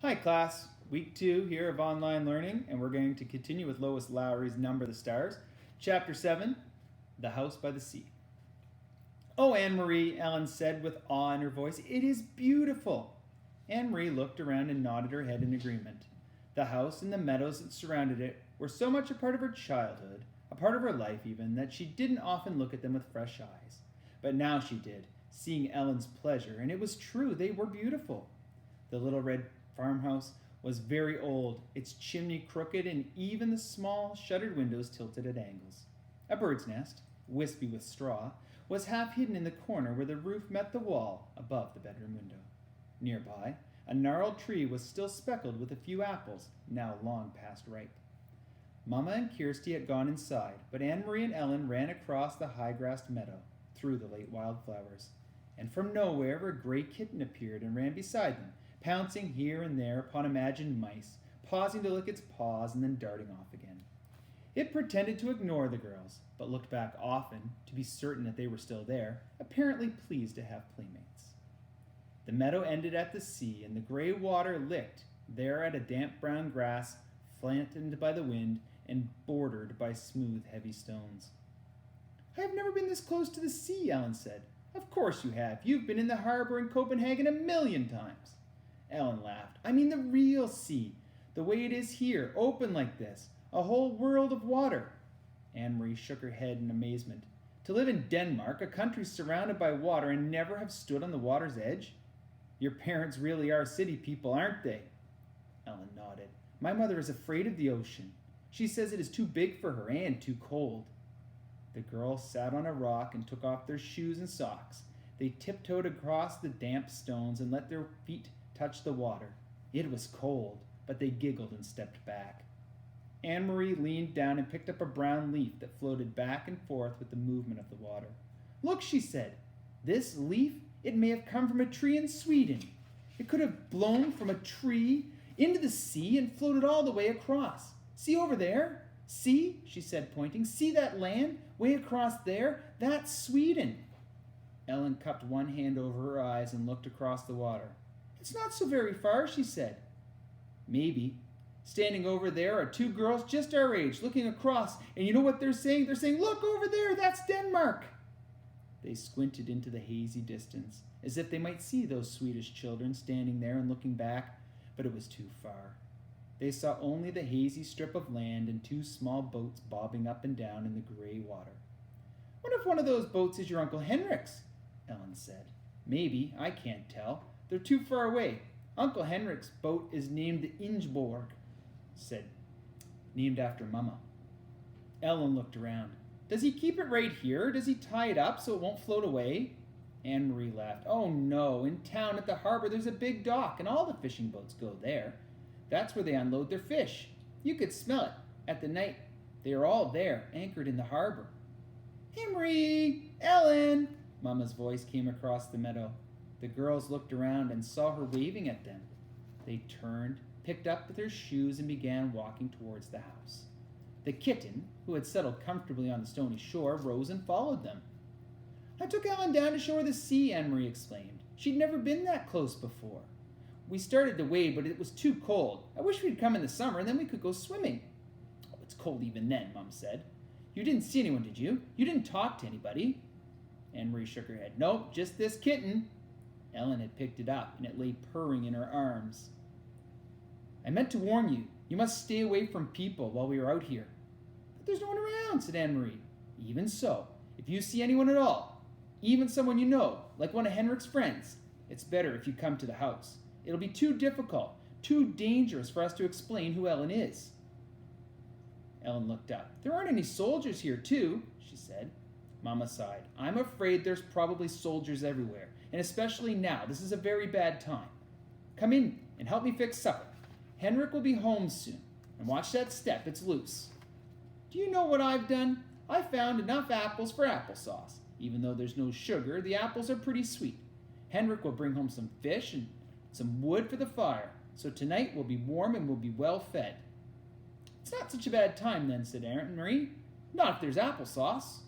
Hi class, week 2 here of online learning, and we're going to continue with Lois Lowry's Number the Stars. Chapter 7, The House by the Sea. Oh, Anne-Marie, Ellen said with awe in her voice, it is beautiful. Anne-Marie looked around and nodded her head in agreement. The house and the meadows that surrounded it were so much a part of her childhood, a part of her life even, that she didn't often look at them with fresh eyes. But now she did, seeing Ellen's pleasure, and it was true, they were beautiful. The little red farmhouse was very old, its chimney crooked, and even the small shuttered windows tilted at angles. A bird's nest, wispy with straw, was half hidden in the corner where the roof met the wall above the bedroom window. Nearby, a gnarled tree was still speckled with a few apples, now long past ripe. Mamma and Kirsty had gone inside, but Anne-Marie and Ellen ran across the high-grassed meadow, through the late wildflowers, and from nowhere a gray kitten appeared and ran beside them, pouncing here and there upon imagined mice, pausing to lick its paws and then darting off again. It pretended to ignore the girls, but looked back often to be certain that they were still there, apparently pleased to have playmates. The meadow ended at the sea, and the gray water licked there at a damp brown grass, flattened by the wind and bordered by smooth, heavy stones. I have never been this close to the sea, Ellen said. Of course you have. You've been in the harbor in Copenhagen 1,000,000 times. Ellen laughed. I mean the real sea, the way it is here, open like this, a whole world of water. Anne-Marie shook her head in amazement. To live in Denmark, a country surrounded by water, and never have stood on the water's edge? Your parents really are city people, aren't they? Ellen nodded. My mother is afraid of the ocean. She says it is too big for her and too cold. The girls sat on a rock and took off their shoes and socks. They tiptoed across the damp stones and let their feet touch the water. It was cold, but they giggled and stepped back. Anne-Marie leaned down and picked up a brown leaf that floated back and forth with the movement of the water. Look, she said. This leaf, it may have come from a tree in Sweden. It could have blown from a tree into the sea and floated all the way across. See over there? See, she said, pointing. See that land way across there? That's Sweden. Ellen cupped one hand over her eyes and looked across the water. It's not so very far, she said. Maybe. Standing over there are two girls just our age, looking across, and you know what they're saying? They're saying, look over there, that's Denmark. They squinted into the hazy distance, as if they might see those Swedish children standing there and looking back, but it was too far. They saw only the hazy strip of land and two small boats bobbing up and down in the gray water. What if one of those boats is your Uncle Henrik's? Ellen said. Maybe, I can't tell. They're too far away. Uncle Henrik's boat is named the Ingeborg, named after Mama. Ellen looked around. Does he keep it right here? Does he tie it up so it won't float away? Anne-Marie laughed. Oh no, in town at the harbor there's a big dock and all the fishing boats go there. That's where they unload their fish. You could smell it. At the night, they are all there, anchored in the harbor. Anne-Marie! Ellen! Mama's voice came across the meadow. The girls looked around and saw her waving at them. They turned, picked up their shoes, and began walking towards the house. The kitten, who had settled comfortably on the stony shore, rose and followed them. I took Ellen down to show her the sea, Anne-Marie exclaimed. She'd never been that close before. We started to wade, but it was too cold. I wish we'd come in the summer, and then we could go swimming. Oh, it's cold even then, Mum said. You didn't see anyone, did you? You didn't talk to anybody? Anne-Marie shook her head. Nope, just this kitten. Ellen had picked it up, and it lay purring in her arms. I meant to warn you. You must stay away from people while we are out here. But there's no one around, said Anne-Marie. Even so, if you see anyone at all, even someone you know, like one of Henrik's friends, it's better if you come to the house. It'll be too difficult, too dangerous for us to explain who Ellen is. Ellen looked up. There aren't any soldiers here, too, she said. Mama sighed. I'm afraid there's probably soldiers everywhere, and especially now. This is a very bad time. Come in and help me fix supper. Henrik will be home soon. And watch that step, it's loose. Do you know what I've done? I found enough apples for applesauce. Even though there's no sugar, the apples are pretty sweet. Henrik will bring home some fish and some wood for the fire, so tonight we'll be warm and we'll be well fed. It's not such a bad time then, said Anne-Marie. Not if there's applesauce.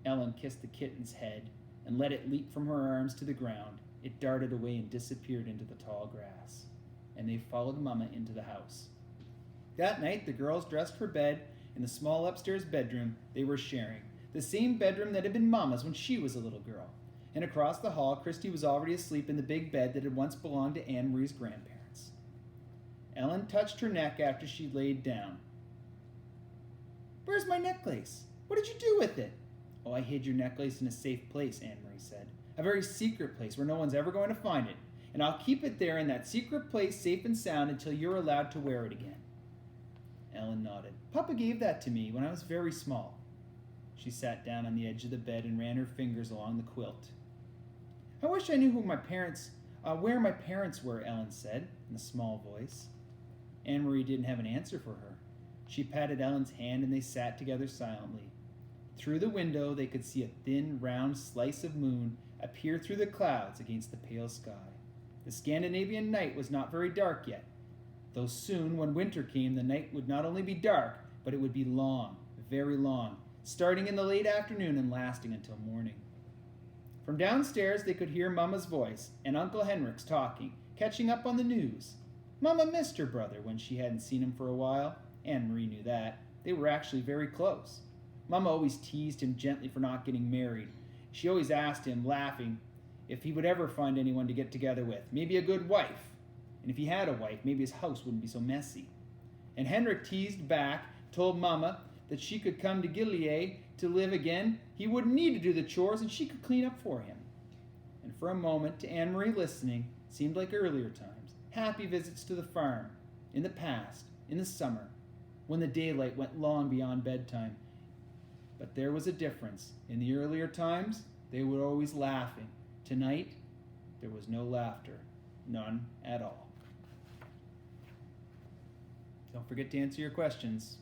Ellen kissed the kitten's head and let it leap from her arms to the ground. It darted away and disappeared into the tall grass. And and they followed Mama into the house. That night, the girls dressed for bed in the small upstairs bedroom they were sharing, the same bedroom that had been Mama's when she was a little girl. And across the hall, Christy was already asleep in the big bed that had once belonged to Anne Marie's grandparents. Ellen touched her neck after she laid down. "Where's my necklace? What did you do with it?" "Oh, I hid your necklace in a safe place," Anne Marie said. "A very secret place where no one's ever going to find it. And I'll keep it there in that secret place safe and sound until you're allowed to wear it again." Ellen nodded. "Papa gave that to me when I was very small." She sat down on the edge of the bed and ran her fingers along the quilt. "I wish I knew where my parents were," Ellen said in a small voice. Anne Marie didn't have an answer for her. She patted Ellen's hand and they sat together silently. Through the window they could see a thin, round slice of moon appear through the clouds against the pale sky. The Scandinavian night was not very dark yet, though soon, when winter came, the night would not only be dark, but it would be long, very long, starting in the late afternoon and lasting until morning. From downstairs they could hear Mama's voice and Uncle Henrik's talking, catching up on the news. Mama missed her brother when she hadn't seen him for a while. Anne Marie knew that. They were actually very close. Mama always teased him gently for not getting married. She always asked him, laughing, if he would ever find anyone to get together with, maybe a good wife. And if he had a wife, maybe his house wouldn't be so messy. And Henrik teased back, told Mama that she could come to Gilead to live again. He wouldn't need to do the chores and she could clean up for him. And for a moment, to Anne Marie listening, seemed like earlier times, happy visits to the farm, in the past, in the summer, when the daylight went long beyond bedtime. But there was a difference. In the earlier times, they were always laughing. Tonight, there was no laughter, none at all. Don't forget to answer your questions.